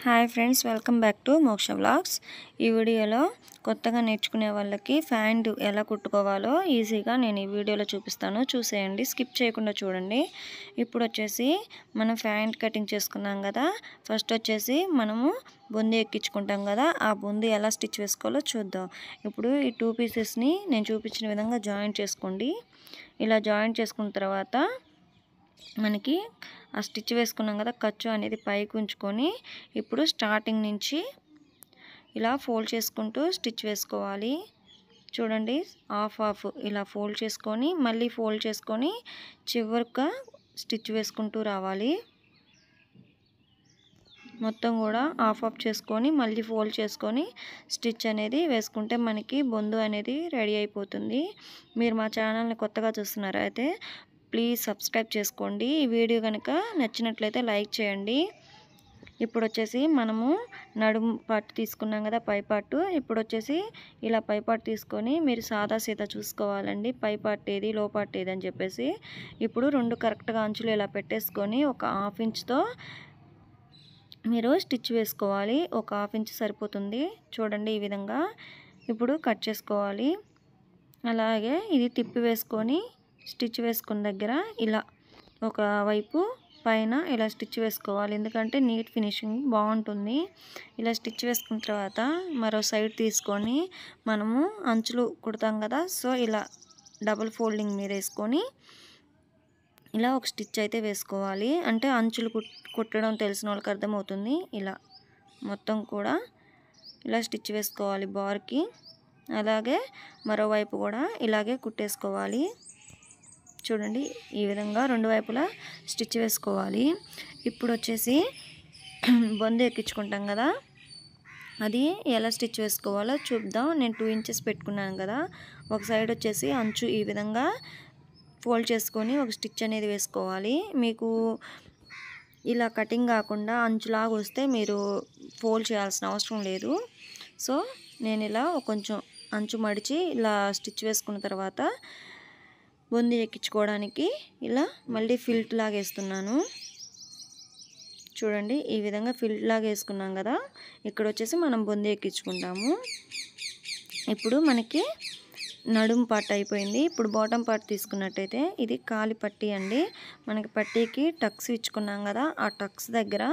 Hi friends, welcome back to మోక్ష vlogs. ఈ వీడియోలో కొత్తగా నేర్చుకునే వాళ్ళకి ప్యాంట్ ఎలా కుట్టుకోవాలో ఈజీగా నేను ఈ వీడియోలో చూపిస్తాను. చూసేయండి, స్కిప్ చేయకుండా చూడండి. ఇప్పుడు వచ్చేసి మనం ప్యాంట్ కటింగ్ చేసుకున్నాం కదా. ఫస్ట్ వచ్చేసి మనము బొంది ఎక్కించుకుంటాం కదా, ఆ బొంది ఎలా స్టిచ్ వేసుకోవాలో చూద్దాం. ఇప్పుడు ఈ 2 పీసెస్ని నేను చూపించిన విధంగా జాయింట్ చేసుకోండి. ఇలా జాయింట్ చేసుకున్న తర్వాత మనకి ఆ స్టిచ్ వేసుకున్నాం కదా, ఖర్చు అనేది పైకి ఉంచుకొని ఇప్పుడు స్టార్టింగ్ నుంచి ఇలా ఫోల్డ్ చేసుకుంటూ స్టిచ్ వేసుకోవాలి. చూడండి, హాఫ్ ఇలా ఫోల్డ్ చేసుకొని మళ్ళీ ఫోల్డ్ చేసుకొని చివరిగా స్టిచ్ వేసుకుంటూ రావాలి. మొత్తం కూడా హాఫ్ చేసుకొని మళ్ళీ ఫోల్డ్ చేసుకొని స్టిచ్ అనేది వేసుకుంటే మనకి బొందు అనేది రెడీ అయిపోతుంది. మీరు మా ఛానల్ని కొత్తగా చూస్తున్నారా అయితే ప్లీజ్ సబ్స్క్రైబ్ చేసుకోండి. ఈ వీడియో కనుక నచ్చినట్లయితే లైక్ చేయండి. ఇప్పుడు వచ్చేసి మనము నడుము పార్ట్ తీసుకున్నాం కదా, పై పార్ట్. ఇప్పుడు వచ్చేసి ఇలా పై పార్ట్ తీసుకొని మీరు సాదా సీదా చూసుకోవాలండి, పై పార్ట్ ఏది లో పార్ట్ ఏది అని చెప్పేసి. ఇప్పుడు రెండు కరెక్ట్గా అంచులు ఇలా పెట్టేసుకొని ఒక హాఫ్ ఇంచ్తో మీరు స్టిచ్ వేసుకోవాలి. ఒక హాఫ్ ఇంచ్ సరిపోతుంది. చూడండి, ఈ విధంగా ఇప్పుడు కట్ చేసుకోవాలి. అలాగే ఇది తిప్పి వేసుకొని స్టిచ్ వేసుకున్న దగ్గర ఇలా ఒక వైపు పైన ఇలా స్టిచ్ వేసుకోవాలి, ఎందుకంటే నీట్ ఫినిషింగ్ బాగుంటుంది. ఇలా స్టిచ్ వేసుకున్న తర్వాత మరో సైడ్ తీసుకొని మనము అంచులు కుడతాం కదా, సో ఇలా డబుల్ ఫోల్డింగ్ మీద వేసుకొని ఇలా ఒక స్టిచ్ అయితే వేసుకోవాలి. అంటే అంచులు కుట్టడం తెలిసిన వాళ్ళకి అర్థమవుతుంది. ఇలా మొత్తం కూడా ఇలా స్టిచ్ వేసుకోవాలి బార్కి. అలాగే మరోవైపు కూడా ఇలాగే కుట్టేసుకోవాలి. చూడండి, ఈ విధంగా రెండు వైపులా స్టిచ్ వేసుకోవాలి. ఇప్పుడు వచ్చేసి బొందు ఎక్కించుకుంటాం కదా, అది ఎలా స్టిచ్ వేసుకోవాలో చూద్దాం. నేను 2 ఇంచెస్ పెట్టుకున్నాను కదా, ఒక సైడ్ వచ్చేసి అంచు ఈ విధంగా ఫోల్డ్ చేసుకొని ఒక స్టిచ్ అనేది వేసుకోవాలి. మీకు ఇలా కటింగ్ కాకుండా అంచులాగా వస్తే మీరు ఫోల్డ్ చేయాల్సిన అవసరం లేదు. సో నేను ఇలా కొంచెం అంచు మడిచి ఇలా స్టిచ్ వేసుకున్న తర్వాత బొంది ఎక్కించుకోవడానికి ఇలా మళ్ళీ ఫిల్ట్ లాగా వేస్తున్నాను. చూడండి, ఈ విధంగా ఫిల్ట్ లాగా వేసుకున్నాం కదా, ఇక్కడ వచ్చేసి మనం బొంది ఎక్కించుకుంటాము. ఇప్పుడు మనకి నడుము పార్ట్ అయిపోయింది. ఇప్పుడు బాటమ్ పార్ట్ తీసుకున్నట్టయితే ఇది కాలి పట్టీ అండి. మనకి పట్టీకి టక్స్ ఇచ్చుకున్నాం కదా, ఆ టక్స్ దగ్గర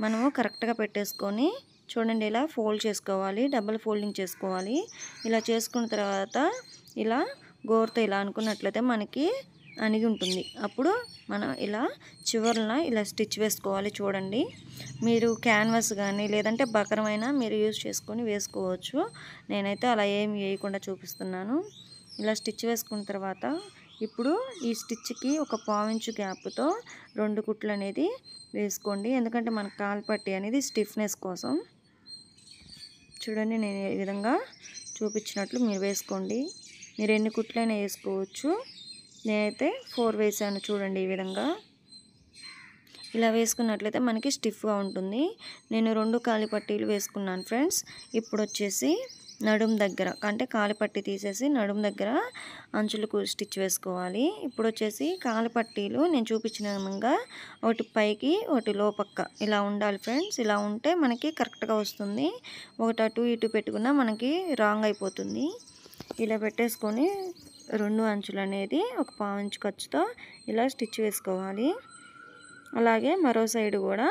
మనము కరెక్ట్గా పెట్టేసుకొని చూడండి ఇలా ఫోల్డ్ చేసుకోవాలి, డబుల్ ఫోల్డింగ్ చేసుకోవాలి. ఇలా చేసుకున్న తర్వాత ఇలా గోరుతో ఇలా అనుకున్నట్లయితే మనకి అణిగి ఉంటుంది. అప్పుడు మనం ఇలా చివరన ఇలా స్టిచ్ వేసుకోవాలి. చూడండి, మీరు క్యాన్వాస్ కానీ లేదంటే బకరమైనా మీరు యూజ్ చేసుకొని వేసుకోవచ్చు. నేనైతే అలా ఏమి వేయకుండా చూపిస్తున్నాను. ఇలా స్టిచ్ వేసుకున్న తర్వాత ఇప్పుడు ఈ స్టిచ్కి ఒక 1/4 ఇంచు గ్యాప్తో 2 కుట్లు అనేది వేసుకోండి, ఎందుకంటే మన కాల్పట్టి అనేది స్టిఫ్నెస్ కోసం. చూడండి, నేను ఈ విధంగా చూపించినట్లు మీరు వేసుకోండి. మీరు ఎన్ని కుట్లైనా వేసుకోవచ్చు. నేనైతే 4 వేసాను. చూడండి, ఈ విధంగా ఇలా వేసుకున్నట్లయితే మనకి స్టిఫ్గా ఉంటుంది. నేను 2 కాలి పట్టీలు వేసుకున్నాను ఫ్రెండ్స్. ఇప్పుడు వచ్చేసి నడుము దగ్గర అంటే కాలి పట్టీ తీసేసి నడుము దగ్గర అంచులకు స్టిచ్ వేసుకోవాలి. ఇప్పుడు వచ్చేసి కాలి పట్టీలు నేను చూపించిన విధంగా ఒకటి పైకి ఒకటి లోపక్క ఇలా ఉండాలి ఫ్రెండ్స్. ఇలా ఉంటే మనకి కరెక్ట్గా వస్తుంది. ఒకటి అటు ఇటు పెట్టుకున్నా మనకి రాంగ్ అయిపోతుంది. ఇలా పెట్టేసుకొని 2 అంచులు అనేది ఒక 1/4 ఇంచు ఖర్చుతో ఇలా స్టిచ్ వేసుకోవాలి. అలాగే మరో సైడ్ కూడా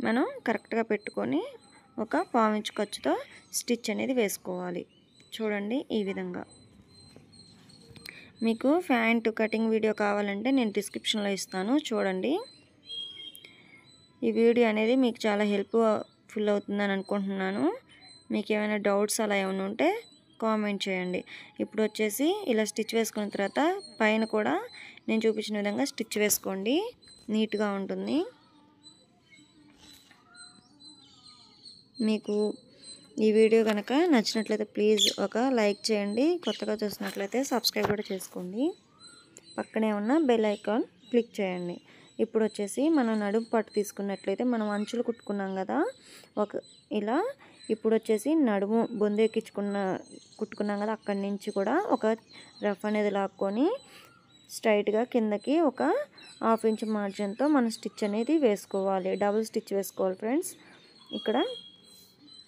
మనం కరెక్ట్గా పెట్టుకొని ఒక 1/4 ఇంచు ఖర్చుతో స్టిచ్ అనేది వేసుకోవాలి. చూడండి, ఈ విధంగా. మీకు ప్యాంట్ కటింగ్ వీడియో కావాలంటే నేను డిస్క్రిప్షన్లో ఇస్తాను, చూడండి. ఈ వీడియో అనేది మీకు చాలా హెల్ప్ఫుల్ అవుతుందని అనుకుంటున్నాను. మీకు ఏమైనా డౌట్స్ అలా ఏమైనా ఉంటే కామెంట్ చేయండి. ఇప్పుడు వచ్చేసి ఇలా స్టిచ్ వేసుకున్న తర్వాత పైన కూడా నేను చూపించిన విధంగా స్టిచ్ వేసుకోండి, నీట్గా ఉంటుంది. మీకు ఈ వీడియో కనుక నచ్చినట్లయితే ప్లీజ్ ఒక లైక్ చేయండి. కొత్తగా చూసినట్లయితే సబ్స్క్రైబ్ కూడా చేసుకోండి. పక్కనే ఉన్న బెల్ ఐకాన్ క్లిక్ చేయండి. ఇప్పుడు వచ్చేసి మనం నడుము పట్టు తీసుకున్నట్లయితే మనం అంచులు కుట్టుకున్నాం కదా, ఇలా ఇప్పుడు వచ్చేసి నడుము బొందు కుట్టుకున్నాం కదా, అక్కడి నుంచి కూడా ఒక రఫ్ అనేది లాక్కొని స్ట్రైట్గా కిందకి ఒక 1/2 ఇంచ్ మార్జిన్తో మనం స్టిచ్ అనేది వేసుకోవాలి. డబుల్ స్టిచ్ వేసుకోవాలి ఫ్రెండ్స్. ఇక్కడ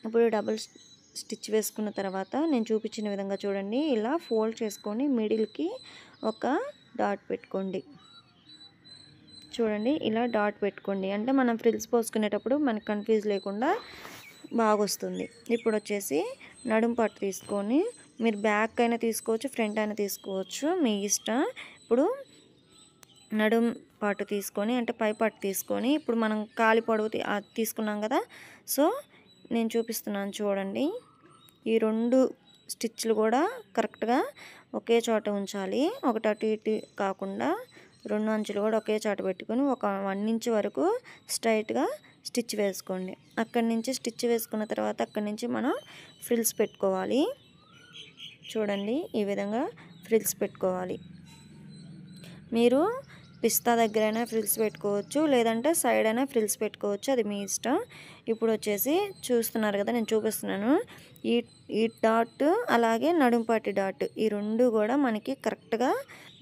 ఇప్పుడు డబుల్ స్టిచ్ వేసుకున్న తర్వాత నేను చూపించిన విధంగా చూడండి, ఇలా ఫోల్డ్ చేసుకొని మిడిల్కి ఒక డాట్ పెట్టుకోండి. చూడండి ఇలా డాట్ పెట్టుకోండి, అంటే మనం ఫ్రిల్స్ పోసుకునేటప్పుడు మనకు కన్ఫ్యూజ్ లేకుండా బాగా వస్తుంది. ఇప్పుడు వచ్చేసి నడుం పట్టు తీసుకొని మీరు బ్యాక్ అయినా తీసుకోవచ్చు, ఫ్రంట్ అయినా తీసుకోవచ్చు, మీ ఇష్టం. ఇప్పుడు నడుం పాటు తీసుకొని అంటే పై పట్టు తీసుకొని ఇప్పుడు మనం కాలి పొడవు తీసుకున్నాం కదా, సో నేను చూపిస్తున్నాను చూడండి. ఈ 2 స్టిచ్లు కూడా కరెక్ట్గా ఒకే చోట ఉంచాలి, ఒకటి అటు ఇటు కాకుండా 2 అంచులు కూడా ఒకే చోట పెట్టుకొని ఒక 1 ఇంచ్ వరకు స్ట్రైట్గా స్టిచ్ వేసుకోండి. అక్కడి నుంచి స్టిచ్ వేసుకున్న తర్వాత అక్కడి నుంచి మనం ఫ్రిల్స్ పెట్టుకోవాలి. చూడండి ఈ విధంగా ఫ్రిల్స్ పెట్టుకోవాలి. మీరు పిస్తా దగ్గరైనా ఫ్రిల్స్ పెట్టుకోవచ్చు, లేదంటే సైడ్ అయినా ఫ్రిల్స్ పెట్టుకోవచ్చు, అది మీ ఇష్టం. ఇప్పుడు వచ్చేసి చూస్తున్నారు కదా, నేను చూపిస్తున్నాను. ఈ డాట్ అలాగే నడుంపాటి డాట్ ఈ 2 కూడా మనకి కరెక్ట్గా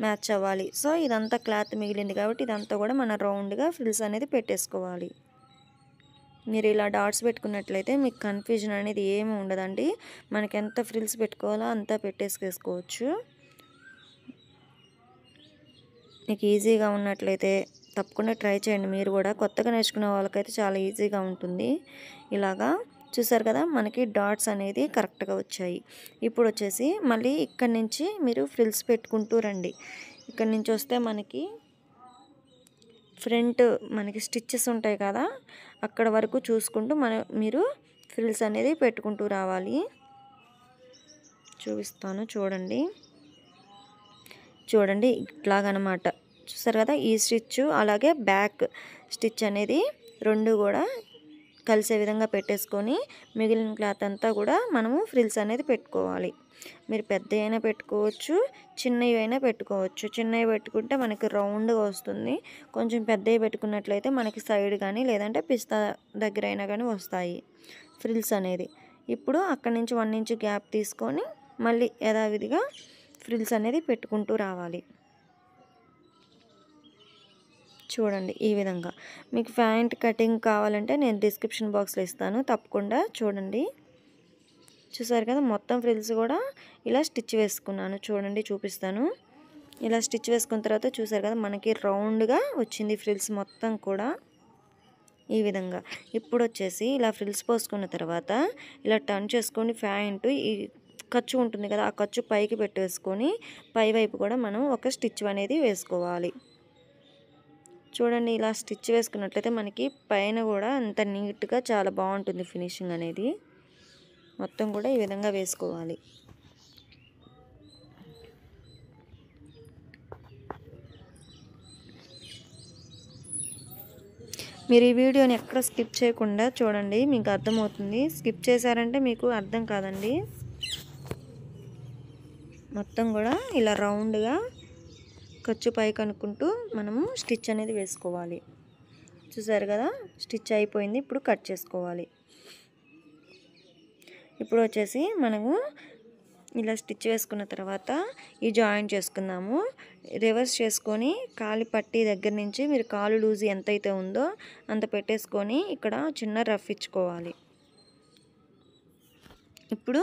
మ్యాచ్ అవ్వాలి. సో ఇదంతా క్లాత్ మిగిలింది కాబట్టి ఇదంతా కూడా మనం రౌండ్గా ఫ్రిల్స్ అనేది పెట్టేసుకోవాలి. మీరు ఇలా డాట్స్ పెట్టుకున్నట్లయితే మీకు కన్ఫ్యూజన్ అనేది ఏమి ఉండదండి. మనకి ఎంత ఫ్రిల్స్ పెట్టుకోవాలో అంతా పెట్టేసుకోవచ్చు. మీకు ఈజీగా ఉన్నట్లయితే తప్పకుండా ట్రై చేయండి. మీరు కూడా కొత్తగా నేర్చుకునే వాళ్ళకైతే చాలా ఈజీగా ఉంటుంది. ఇలాగా చూసారు కదా, మనకి డాట్స్ అనేది కరెక్ట్గా వచ్చాయి. ఇప్పుడు వచ్చేసి మళ్ళీ ఇక్కడి నుంచి మీరు ఫ్రిల్స్ పెట్టుకుంటూ రండి. ఇక్కడి నుంచి వస్తే మనకి ఫ్రంట్ మనకి స్టిచ్చెస్ ఉంటాయి కదా, అక్కడ వరకు చూసుకుంటూ మీరు ఫ్రిల్స్ అనేది పెట్టుకుంటూ రావాలి. చూపిస్తాను చూడండి. చూడండి ఇట్లాగనమాట, చూసారు కదా. ఈ స్టిచ్ అలాగే బ్యాక్ స్టిచ్ అనేది 2 కూడా కలిసే విధంగా పెట్టేసుకొని మిగిలిన క్లాత్ అంతా కూడా మనము ఫ్రిల్స్ అనేది పెట్టుకోవాలి. మీరు పెద్ద అయినా పెట్టుకోవచ్చు, చిన్నవి అయినా పెట్టుకోవచ్చు. చిన్నవి పెట్టుకుంటే మనకి రౌండ్గా వస్తుంది, కొంచెం పెద్దవి పెట్టుకున్నట్లయితే మనకి సైడ్ కానీ లేదంటే పిస్తా దగ్గర అయినా కానీ వస్తాయి ఫ్రిల్స్ అనేది. ఇప్పుడు అక్కడి నుంచి 1 ఇంచ్ గ్యాప్ తీసుకొని మళ్ళీ యథావిధిగా ఫ్రిల్స్ అనేది పెట్టుకుంటూ రావాలి. చూడండి ఈ విధంగా. మీకు ప్యాంట్ కటింగ్ కావాలంటే నేను డిస్క్రిప్షన్ బాక్స్లో ఇస్తాను, తప్పకుండా చూడండి. చూసారు కదా, మొత్తం ఫ్రిల్స్ కూడా ఇలా స్టిచ్ వేసుకున్నాను. చూడండి చూపిస్తాను. ఇలా స్టిచ్ వేసుకున్న తర్వాత చూసారు కదా, మనకి రౌండ్గా వచ్చింది ఫ్రిల్స్ మొత్తం కూడా ఈ విధంగా. ఇప్పుడు వచ్చేసి ఇలా ఫ్రిల్స్ పోసుకున్న తర్వాత ఇలా టర్న్ చేసుకొని ప్యాంటు ఈ ఖర్చు ఉంటుంది కదా, ఆ ఖర్చు పైకి పెట్టేసుకొని పై వైపు కూడా మనం ఒక స్టిచ్ అనేది వేసుకోవాలి. చూడండి ఇలా స్టిచ్ వేసుకున్నట్లయితే మనకి పైన కూడా అంత నీట్గా చాలా బాగుంటుంది ఫినిషింగ్ అనేది. మొత్తం కూడా ఈ విధంగా వేసుకోవాలి. మీరు ఈ వీడియోని ఎక్కడ స్కిప్ చేయకుండా చూడండి, మీకు అర్థమవుతుంది. స్కిప్ చేశారంటే మీకు అర్థం కాదండి. మొత్తం కూడా ఇలా రౌండ్గా ఖర్చు పైకి అనుకుంటూ మనము స్టిచ్ అనేది వేసుకోవాలి. చూసారు కదా, స్టిచ్ అయిపోయింది. ఇప్పుడు కట్ చేసుకోవాలి. ఇప్పుడు వచ్చేసి మనము ఇలా స్టిచ్ వేసుకున్న తర్వాత ఈ జాయింట్ చేసుకుందాము. రివర్స్ చేసుకొని కాలి పట్టి దగ్గర నుంచి మీరు కాలు లూజ్ ఎంతైతే ఉందో అంత పెట్టేసుకొని ఇక్కడ చిన్న రఫ్ ఇచ్చుకోవాలి. ఇప్పుడు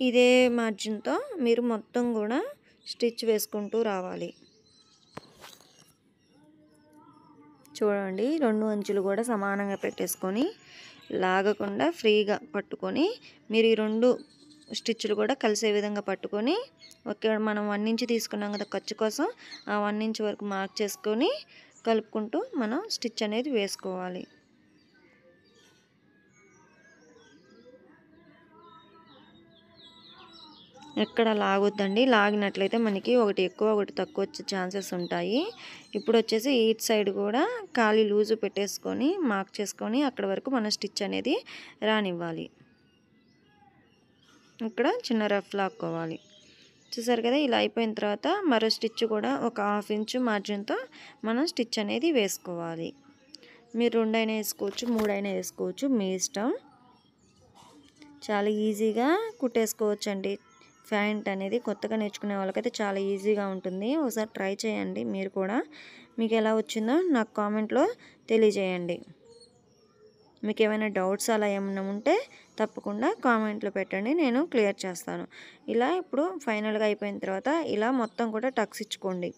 ఇదే మార్జిన్తో మీరు మొత్తం కూడా స్టిచ్ వేసుకుంటూ రావాలి. చూడండి 2 అంచులు కూడా సమానంగా పెట్టేసుకొని లాగకుండా ఫ్రీగా పట్టుకొని మీరు ఈ 2 స్టిచ్లు కూడా కలిసే విధంగా పట్టుకొని మనం 1 ఇంచ్ తీసుకున్నాం కదా ఖర్చు కోసం, ఆ 1 ఇంచ్ వరకు మార్క్ చేసుకొని కలుపుకుంటూ మనం స్టిచ్ అనేది వేసుకోవాలి. ఎక్కడ లాగొద్దండి, లాగినట్లయితే మనకి ఒకటి ఎక్కువ ఒకటి తక్కువ వచ్చే ఛాన్సెస్ ఉంటాయి. ఇప్పుడు వచ్చేసి ఈచ్ సైడ్ కూడా ఖాళీ లూజు పెట్టేసుకొని మార్క్ చేసుకొని అక్కడ వరకు మనం స్టిచ్ అనేది రానివ్వాలి. ఇక్కడ చిన్న రఫ్ లాక్కోవాలి. చూసారు కదా, ఇలా అయిపోయిన తర్వాత మరో స్టిచ్ కూడా ఒక 1/2 ఇంచు మార్జిన్తో మనం స్టిచ్ అనేది వేసుకోవాలి. మీరు 2 అయినా వేసుకోవచ్చు, 3 అయినా వేసుకోవచ్చు, మీ ఇష్టం. చాలా ఈజీగా కుట్టేసుకోవచ్చు అండి. ప్యాంట్ అనేది కొత్తగా నేర్చుకునే వాళ్ళకైతే చాలా ఈజీగా ఉంటుంది. ఒకసారి ట్రై చేయండి మీరు కూడా. మీకు ఎలా వచ్చిందో నాకు కామెంట్లో తెలియజేయండి. మీకు ఏమైనా డౌట్స్ అలా ఏమైనా ఉంటే తప్పకుండా కామెంట్లో పెట్టండి, నేను క్లియర్ చేస్తాను. ఇలా ఇప్పుడు ఫైనల్గా అయిపోయిన తర్వాత ఇలా మొత్తం కూడా టక్స్ ఇచ్చుకోండి.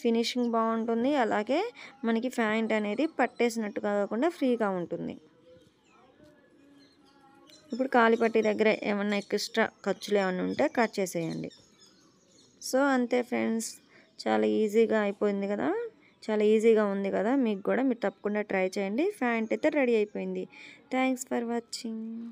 ఫినిషింగ్ బాగుంటుంది, అలాగే మనకి ప్యాంట్ అనేది పట్టేసినట్టుగా కాకుండా ఫ్రీగా ఉంటుంది. ఇప్పుడు కాలిపట్టి దగ్గర ఏమన్నా ఎక్స్ట్రా ఖర్చులు ఏమైనా ఉంటే కట్ చేసేయండి. సో అంతే ఫ్రెండ్స్, చాలా ఈజీగా అయిపోయింది కదా, చాలా ఈజీగా ఉంది కదా. మీకు కూడా మీరు తప్పకుండా ట్రై చేయండి. ప్యాంట్ అయితే రెడీ అయిపోయింది. Thanks for watching.